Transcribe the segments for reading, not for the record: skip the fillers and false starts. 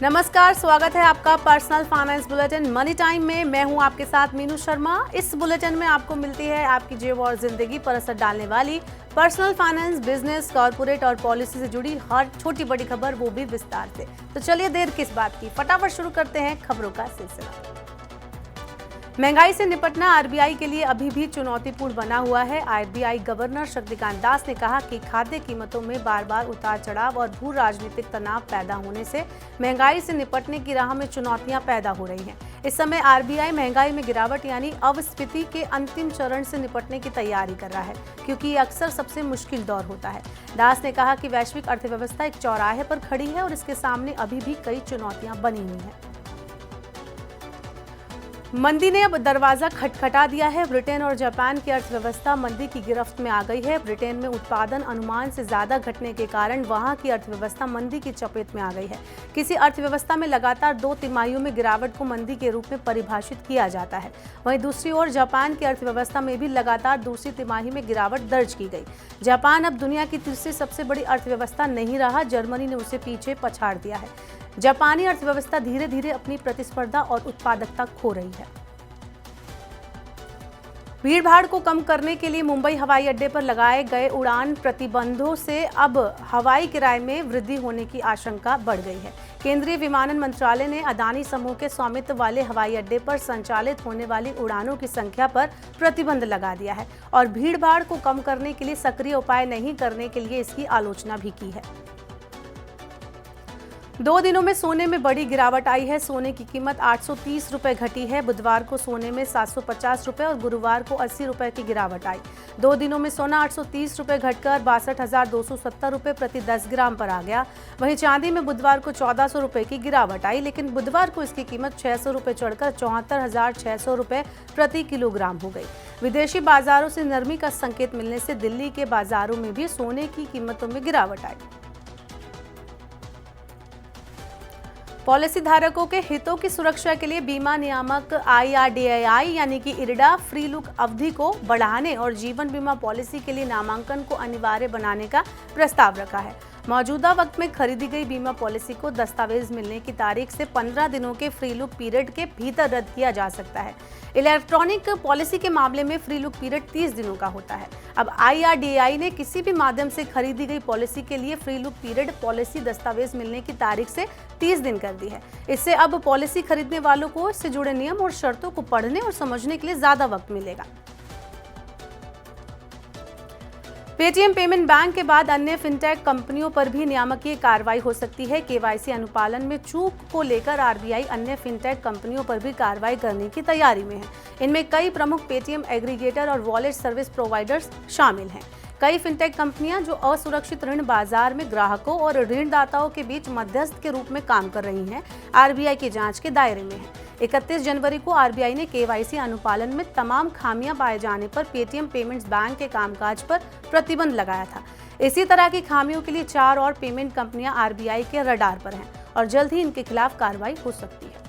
नमस्कार, स्वागत है आपका personal finance bulletin money time में। मैं हूं आपके साथ मीनू शर्मा। इस बुलेटिन में आपको मिलती है आपकी जेब और जिंदगी पर असर डालने वाली पर्सनल फाइनेंस, बिजनेस, कॉर्पोरेट और पॉलिसी से जुड़ी हर छोटी बड़ी खबर, वो भी विस्तार से। तो चलिए देर किस बात की, फटाफट शुरू करते हैं खबरों का सिलसिला। महंगाई से निपटना आरबीआई के लिए अभी भी चुनौतीपूर्ण बना हुआ है। आरबीआई गवर्नर शक्तिकांत दास ने कहा कि खाद्य कीमतों में बार बार उतार चढ़ाव और भू राजनीतिक तनाव पैदा होने से महंगाई से निपटने की राह में चुनौतियां पैदा हो रही हैं। इस समय आरबीआई महंगाई में गिरावट यानी अवस्फीति के अंतिम चरण से निपटने की तैयारी कर रहा है, क्योंकि ये अक्सर सबसे मुश्किल दौर होता है। दास ने कहा कि वैश्विक अर्थव्यवस्था एक चौराहे पर खड़ी है और इसके सामने अभी भी कई चुनौतियां बनी हुई हैं। मंदी ने अब दरवाजा खटखटा दिया है। ब्रिटेन और जापान की अर्थव्यवस्था मंदी की गिरफ्त में आ गई है। ब्रिटेन में उत्पादन अनुमान से ज्यादा घटने के कारण वहां की अर्थव्यवस्था मंदी की चपेट में आ गई है। किसी अर्थव्यवस्था में लगातार 2 तिमाहियों में गिरावट को मंदी के रूप में परिभाषित किया जाता है। वहीं दूसरी ओर जापान की अर्थव्यवस्था में भी लगातार दूसरी तिमाही में गिरावट दर्ज की गई। जापान अब दुनिया की तीसरी सबसे बड़ी अर्थव्यवस्था नहीं रहा, जर्मनी ने उसे पीछे पछाड़ दिया है। जापानी अर्थव्यवस्था धीरे धीरे अपनी प्रतिस्पर्धा और उत्पादकता खो रही है। भीड़ भाड़ को कम करने के लिए मुंबई हवाई अड्डे पर लगाए गए उड़ान प्रतिबंधों से अब हवाई किराए में वृद्धि होने की आशंका बढ़ गई है। केंद्रीय विमानन मंत्रालय ने अदानी समूह के स्वामित्व वाले हवाई अड्डे पर संचालित होने वाली उड़ानों की संख्या पर प्रतिबंध लगा दिया है और भीड़ भाड़ को कम करने के लिए सक्रिय उपाय नहीं करने के लिए इसकी आलोचना भी की है। 2 दिनों में सोने में बड़ी गिरावट आई है। सोने की कीमत 830 रुपए घटी है। बुधवार को सोने में 750 रुपए और गुरुवार को 80 रुपए की गिरावट आई। 2 दिनों में सोना 830 रुपए घटकर 62,270 रुपए प्रति 10 ग्राम पर आ गया। वहीं चांदी में बुधवार को 1400 रुपए की गिरावट आई, लेकिन बुधवार को इसकी कीमत 600 रुपए चढ़कर 74,600 रुपए प्रति किलोग्राम हो गई। विदेशी बाजारों से नरमी का संकेत मिलने से दिल्ली के बाजारों में भी सोने की कीमतों में गिरावट आई। पॉलिसी धारकों के हितों की सुरक्षा के लिए बीमा नियामक IRDAI यानी कि IRDA फ्री लुक अवधि को बढ़ाने और जीवन बीमा पॉलिसी के लिए नामांकन को अनिवार्य बनाने का प्रस्ताव रखा है। मौजूदा वक्त में खरीदी गई बीमा पॉलिसी को दस्तावेज मिलने की तारीख से 15 दिनों के फ्री लुक पीरियड के भीतर रद्द किया जा सकता है। इलेक्ट्रॉनिक पॉलिसी के मामले में फ्री लुक पीरियड 30 दिनों का होता है। अब IRDAI ने किसी भी माध्यम से खरीदी गई पॉलिसी के लिए फ्री लुक पीरियड पॉलिसी दस्तावेज मिलने की तारीख से 30 दिन कर दी है। इससे अब पॉलिसी खरीदने वालों को इससे जुड़े नियम और शर्तों को पढ़ने और समझने के लिए ज्यादा वक्त मिलेगा। पेटीएम पेमेंट बैंक के बाद अन्य फिनटेक कंपनियों पर भी नियामकीय कार्रवाई हो सकती है। केवाईसी अनुपालन में चूक को लेकर आरबीआई अन्य फिनटेक कंपनियों पर भी कार्रवाई करने की तैयारी में है। इनमें कई प्रमुख पेटीएम एग्रीगेटर और वॉलेट सर्विस प्रोवाइडर्स शामिल हैं। कई फिनटेक कंपनियां जो असुरक्षित ऋण बाजार में ग्राहकों और ऋणदाताओं के बीच मध्यस्थ के रूप में काम कर रही हैं, आरबीआई की जांच के दायरे में हैं। 31 जनवरी को आरबीआई ने केवाईसी अनुपालन में तमाम खामियां पाए जाने पर पेटीएम पेमेंट्स बैंक के कामकाज पर प्रतिबंध लगाया था। इसी तरह की खामियों के लिए 4 और पेमेंट कंपनियां आरबीआई के रडार पर हैं और जल्द ही इनके खिलाफ कार्रवाई हो सकती है।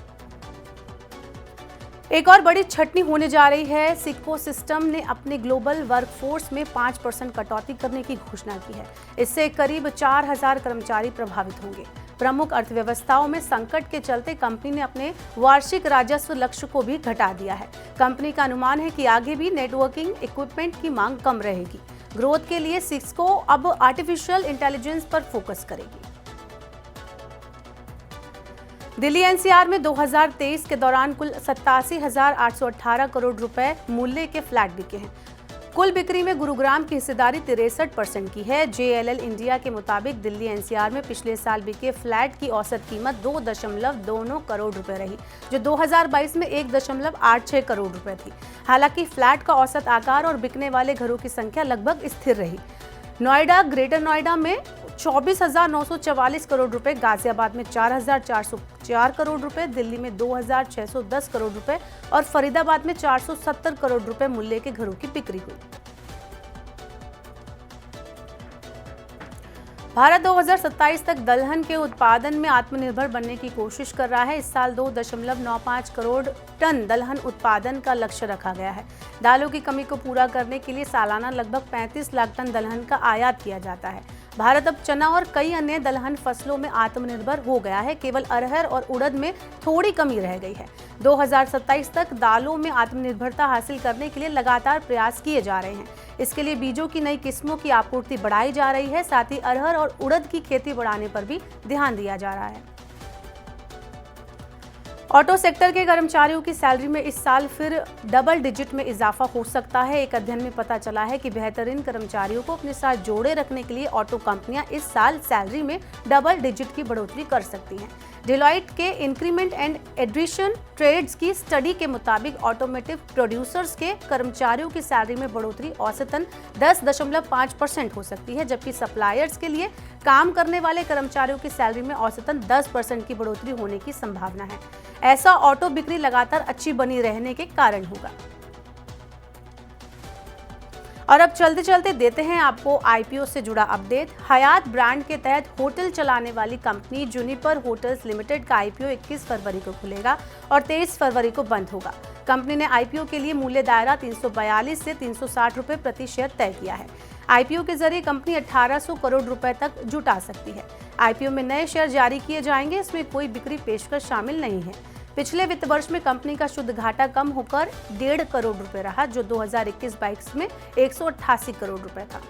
एक और बड़ी छटनी होने जा रही है। सिस्को सिस्टम ने अपने ग्लोबल वर्कफोर्स में 5% कटौती करने की घोषणा की है। इससे करीब 4000 कर्मचारी प्रभावित होंगे। प्रमुख अर्थव्यवस्थाओं में संकट के चलते कंपनी ने अपने वार्षिक राजस्व लक्ष्य को भी घटा दिया है। कंपनी का अनुमान है कि आगे भी नेटवर्किंग इक्विपमेंट की मांग कम रहेगी। ग्रोथ के लिए सिस्को अब आर्टिफिशियल इंटेलिजेंस पर फोकस करेगी। दिल्ली एनसीआर में 2023 के दौरान कुल 87,818 करोड़ रुपए मूल्य के फ्लैट बिके हैं। कुल बिक्री में गुरुग्राम की हिस्सेदारी 63% की है। JLL इंडिया के मुताबिक दिल्ली एनसीआर में पिछले साल बिके फ्लैट की औसत कीमत 2.29 करोड़ रुपए रही, जो 2022 में 1.86 करोड़ रुपए थी। हालांकि फ्लैट का औसत आकार और बिकने वाले घरों की संख्या लगभग स्थिर रही। नोएडा, ग्रेटर नोएडा में 24,944 करोड़ रुपए, गाजियाबाद में 4,404 करोड़ रुपए, दिल्ली में 2,610 करोड़ रुपए और फरीदाबाद में 470 करोड़ रुपए मूल्य के घरों की बिक्री हुई। भारत 2027 तक दलहन के उत्पादन में आत्मनिर्भर बनने की कोशिश कर रहा है। इस साल 2.95 करोड़ टन दलहन उत्पादन का लक्ष्य रखा गया है। दालों की कमी को पूरा करने के लिए सालाना लगभग 35 लाख टन दलहन का आयात किया जाता है। भारत अब चना और कई अन्य दलहन फसलों में आत्मनिर्भर हो गया है। केवल अरहर और उड़द में थोड़ी कमी रह गई है। 2027 तक दालों में आत्मनिर्भरता हासिल करने के लिए लगातार प्रयास किए जा रहे हैं। इसके लिए बीजों की नई किस्मों की आपूर्ति बढ़ाई जा रही है। साथ ही अरहर और उड़द की खेती बढ़ाने पर भी ध्यान दिया जा रहा है। ऑटो सेक्टर के कर्मचारियों की सैलरी में इस साल फिर डबल डिजिट में इजाफा हो सकता है। एक अध्ययन में पता चला है कि बेहतरीन कर्मचारियों को अपने साथ जोड़े रखने के लिए ऑटो कंपनियां इस साल सैलरी में डबल डिजिट की बढ़ोतरी कर सकती हैं। डेलॉइट के इंक्रीमेंट एंड एडिशन ट्रेड्स की स्टडी के मुताबिक ऑटोमोटिव प्रोड्यूसर्स के कर्मचारियों की सैलरी में बढ़ोतरी औसतन 10.5% हो सकती है, जबकि सप्लायर्स के लिए काम करने वाले कर्मचारियों की सैलरी में औसतन 10% की बढ़ोतरी होने की संभावना है। ऐसा ऑटो बिक्री लगातार अच्छी बनी रहने के कारण होगा। और अब चलते चलते देते हैं आपको आईपीओ से जुड़ा अपडेट। हयात ब्रांड के तहत होटल चलाने वाली कंपनी जूनिपर होटल्स लिमिटेड का आईपीओ 21 फरवरी को खुलेगा और 23 फरवरी को बंद होगा। कंपनी ने आईपीओ के लिए मूल्य दायरा 342 से 360 रुपए प्रति शेयर तय किया है। आईपीओ के जरिए कंपनी 1800 करोड़ रुपए तक जुटा सकती है। आईपीओ में नए शेयर जारी किए जाएंगे। इसमें कोई बिक्री पेशकश शामिल नहीं है। पिछले वित्त वर्ष में कंपनी का शुद्ध घाटा कम होकर 1.5 करोड़ रुपए रहा, जो 2021-22 में 188 करोड़ रुपए था।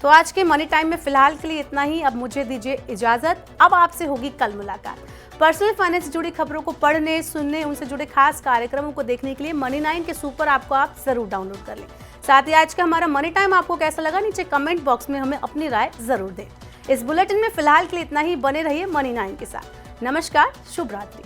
तो आज के मनी टाइम में फिलहाल के लिए इतना ही। अब मुझे दीजिए इजाजत। अब आपसे होगी कल मुलाकात। पर्सनल फाइनेंस से जुड़ी खबरों को पढ़ने, सुनने, उनसे जुड़े खास कार्यक्रमों को देखने के लिए मनी 9 के सुपर ऐप को आप जरूर डाउनलोड कर लें। साथ ही आज का हमारा मनी टाइम आपको कैसा लगा, नीचे कमेंट बॉक्स में हमें अपनी राय जरूर दें। इस बुलेटिन में फिलहाल के लिए इतना ही। बने रहिए मनी 9 के साथ। नमस्कार, शुभ रात्रि।